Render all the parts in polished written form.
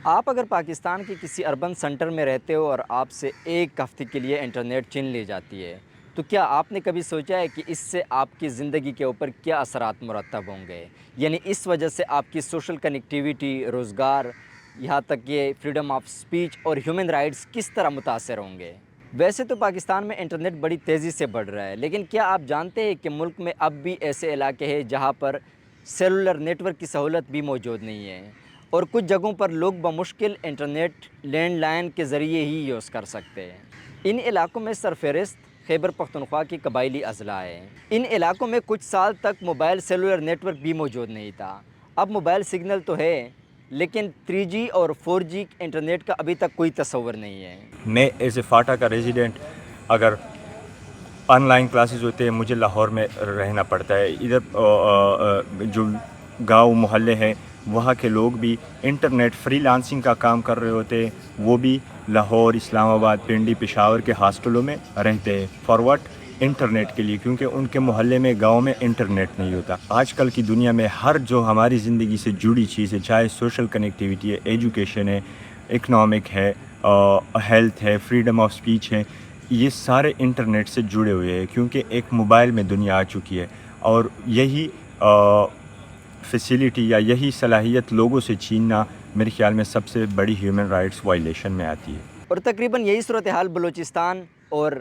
آپ اگر پاکستان کے کسی اربن سنٹر میں رہتے ہو اور آپ سے ایک ہفتے کے لیے انٹرنیٹ چھین لی جاتی ہے تو کیا آپ نے کبھی سوچا ہے کہ اس سے آپ کی زندگی کے اوپر کیا اثرات مرتب ہوں گے؟ یعنی اس وجہ سے آپ کی سوشل کنیکٹیویٹی، روزگار، یہاں تک کہ فریڈم آف سپیچ اور ہیومن رائٹس کس طرح متاثر ہوں گے؟ ویسے تو پاکستان میں انٹرنیٹ بڑی تیزی سے بڑھ رہا ہے، لیکن کیا آپ جانتے ہیں کہ ملک میں اب بھی ایسے علاقے ہیں جہاں پر سیلولر نیٹ ورک کی سہولت بھی موجود نہیں ہے، اور کچھ جگہوں پر لوگ بمشکل انٹرنیٹ لینڈ لائن کے ذریعے ہی یوز کر سکتے ہیں۔ ان علاقوں میں سرفہرست خیبر پختونخوا کی قبائلی اضلاع ہیں۔ ان علاقوں میں کچھ سال تک موبائل سیلولر نیٹ ورک بھی موجود نہیں تھا۔ اب موبائل سگنل تو ہے، لیکن 3G اور 4G انٹرنیٹ کا ابھی تک کوئی تصور نہیں ہے۔ میں ایز اے فاٹا کا ریزیڈنٹ اگر آن لائن کلاسز ہوتے ہیں مجھے لاہور میں رہنا پڑتا ہے۔ ادھر جو گاؤں محلے ہیں وہاں کے لوگ بھی انٹرنیٹ فری لانسنگ کا کام کر رہے ہوتے ہیں، وہ بھی لاہور، اسلام آباد، پنڈی، پشاور کے ہاسٹلوں میں رہتے ہیں فار واٹ انٹرنیٹ کے لیے، کیونکہ ان کے محلے میں گاؤں میں انٹرنیٹ نہیں ہوتا۔ آج کل کی دنیا میں ہر جو ہماری زندگی سے جڑی چیز ہے، چاہے سوشل کنیکٹیویٹی ہے، ایجوکیشن ہے، اکنامک ہے، ہیلتھ ہے، فریڈم آف سپیچ ہے، یہ سارے انٹرنیٹ سے جڑے ہوئے ہیں، کیونکہ ایک موبائل میں دنیا آ چکی ہے، اور یہی فیسیلیٹی یا یہی صلاحیت لوگوں سے چھیننا میرے خیال میں سب سے بڑی ہیومن رائٹس وائلیشن میں آتی ہے۔ اور تقریباً یہی صورتحال بلوچستان اور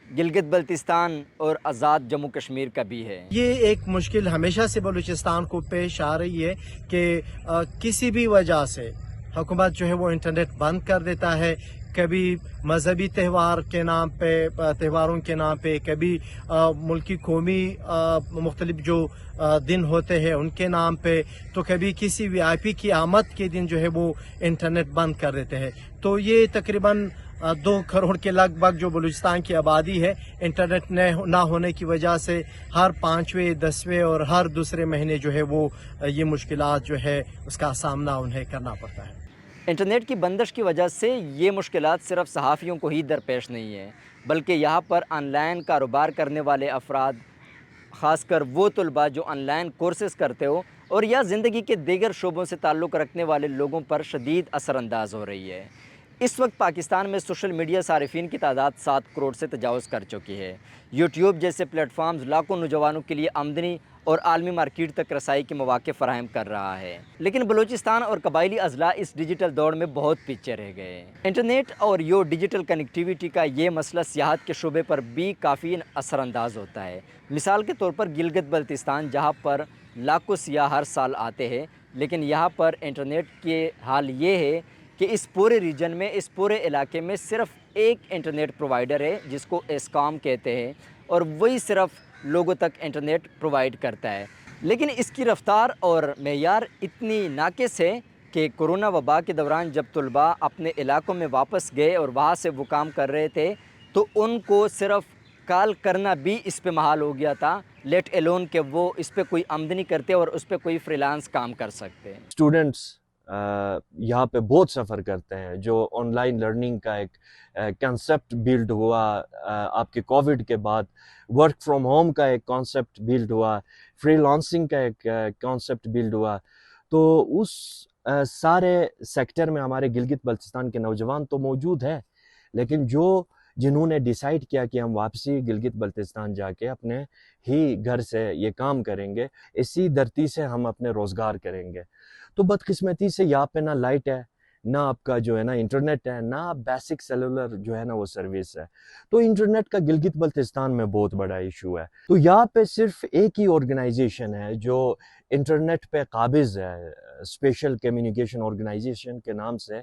گلگت بلتستان اور آزاد جموں کشمیر کا بھی ہے۔ یہ ایک مشکل ہمیشہ سے بلوچستان کو پیش آ رہی ہے کہ کسی بھی وجہ سے حکومت جو ہے وہ انٹرنیٹ بند کر دیتا ہے، کبھی مذہبی تہوار کے نام پہ، تہواروں کے نام پہ، کبھی ملکی قومی مختلف جو دن ہوتے ہیں ان کے نام پہ، تو کبھی کسی وی آئی پی کی آمد کے دن جو ہے وہ انٹرنیٹ بند کر دیتے ہیں۔ تو یہ تقریباً 2 کروڑ کے لگ بھگ جو بلوچستان کی آبادی ہے، انٹرنیٹ نہ ہونے کی وجہ سے ہر 5ویں، 10ویں اور ہر دوسرے مہینے جو ہے وہ یہ مشکلات جو ہے اس کا سامنا انہیں کرنا پڑتا ہے۔ انٹرنیٹ کی بندش کی وجہ سے یہ مشکلات صرف صحافیوں کو ہی درپیش نہیں ہیں، بلکہ یہاں پر آن لائن کاروبار کرنے والے افراد، خاص کر وہ طلباء جو آن لائن کورسز کرتے ہو اور یا زندگی کے دیگر شعبوں سے تعلق رکھنے والے لوگوں پر شدید اثر انداز ہو رہی ہے۔ اس وقت پاکستان میں سوشل میڈیا صارفین کی تعداد 7 کروڑ سے تجاوز کر چکی ہے۔ یوٹیوب جیسے پلیٹ فارمز لاکھوں نوجوانوں کے لیے آمدنی اور عالمی مارکیٹ تک رسائی کے مواقع فراہم کر رہا ہے، لیکن بلوچستان اور قبائلی اضلاع اس ڈیجیٹل دوڑ میں بہت پیچھے رہ گئے ہیں۔ انٹرنیٹ اور ڈیجیٹل کنیکٹیویٹی کا یہ مسئلہ سیاحت کے شعبے پر بھی کافی اثر انداز ہوتا ہے۔ مثال کے طور پر گلگت بلتستان، جہاں پر لاکھوں سیاح ہر سال آتے ہیں، لیکن یہاں پر انٹرنیٹ کے حال یہ ہے کہ اس پورے ریجن میں، اس پورے علاقے میں صرف ایک انٹرنیٹ پرووائڈر ہے جس کو اسکام کہتے ہیں، اور وہی صرف لوگوں تک انٹرنیٹ پرووائڈ کرتا ہے۔ لیکن اس کی رفتار اور معیار اتنی ناقص ہے کہ کرونا وبا کے دوران جب طلباء اپنے علاقوں میں واپس گئے اور وہاں سے وہ کام کر رہے تھے تو ان کو صرف کال کرنا بھی اس پہ محال ہو گیا تھا، لیٹ الون کہ وہ اس پہ کوئی آمدنی کرتے اور اس پہ کوئی فری لانس کام کر سکتے۔ اسٹوڈنٹس یہاں پہ بہت سفر کرتے ہیں۔ جو آن لائن لرننگ کا ایک کنسیپٹ بلڈ ہوا آپ کے کووڈ کے بعد، ورک فرام ہوم کا ایک کانسیپٹ بلڈ ہوا، فری لانسنگ کا ایک کانسیپٹ بلڈ ہوا، تو اس سارے سیکٹر میں ہمارے گلگت بلتستان کے نوجوان تو موجود ہے، لیکن جنہوں نے ڈیسائیڈ کیا کہ ہم واپسی گلگت بلتستان جا کے اپنے ہی گھر سے یہ کام کریں گے، اسی دھرتی سے ہم اپنے روزگار کریں گے، تو بدقسمتی سے یہاں پہ نہ لائٹ ہے، نہ آپ کا جو ہے نا انٹرنیٹ ہے، نہ بیسک سیلولر جو ہے نا وہ سروس ہے، تو انٹرنیٹ کا گلگت بلتستان میں بہت بڑا ایشو ہے۔ تو یہاں پہ صرف ایک ہی آرگنائزیشن ہے جو انٹرنیٹ پہ قابض ہے، اسپیشل کمیونیکیشن آرگنائزیشن کے نام سے۔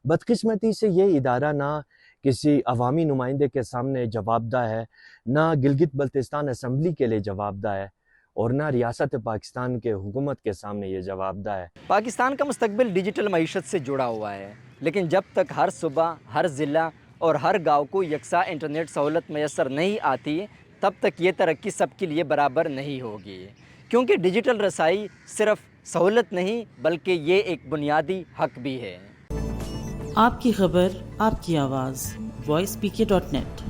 بدقسمتی سے یہ ادارہ نہ کسی عوامی نمائندے کے سامنے جواب دہ ہے، نہ گلگت بلتستان اسمبلی کے لیے جواب دہ ہے، اور نہ ریاست پاکستان کے حکومت کے سامنے یہ جواب دہ ہے۔ پاکستان کا مستقبل ڈیجیٹل معیشت سے جڑا ہوا ہے، لیکن جب تک ہر صوبہ، ہر ضلع اور ہر گاؤں کو یکساں انٹرنیٹ سہولت میسر نہیں آتی، تب تک یہ ترقی سب کے لیے برابر نہیں ہوگی، کیونکہ ڈیجیٹل رسائی صرف سہولت نہیں بلکہ یہ ایک بنیادی حق بھی ہے۔ آپ کی خبر، آپ کی آواز، voicepk.net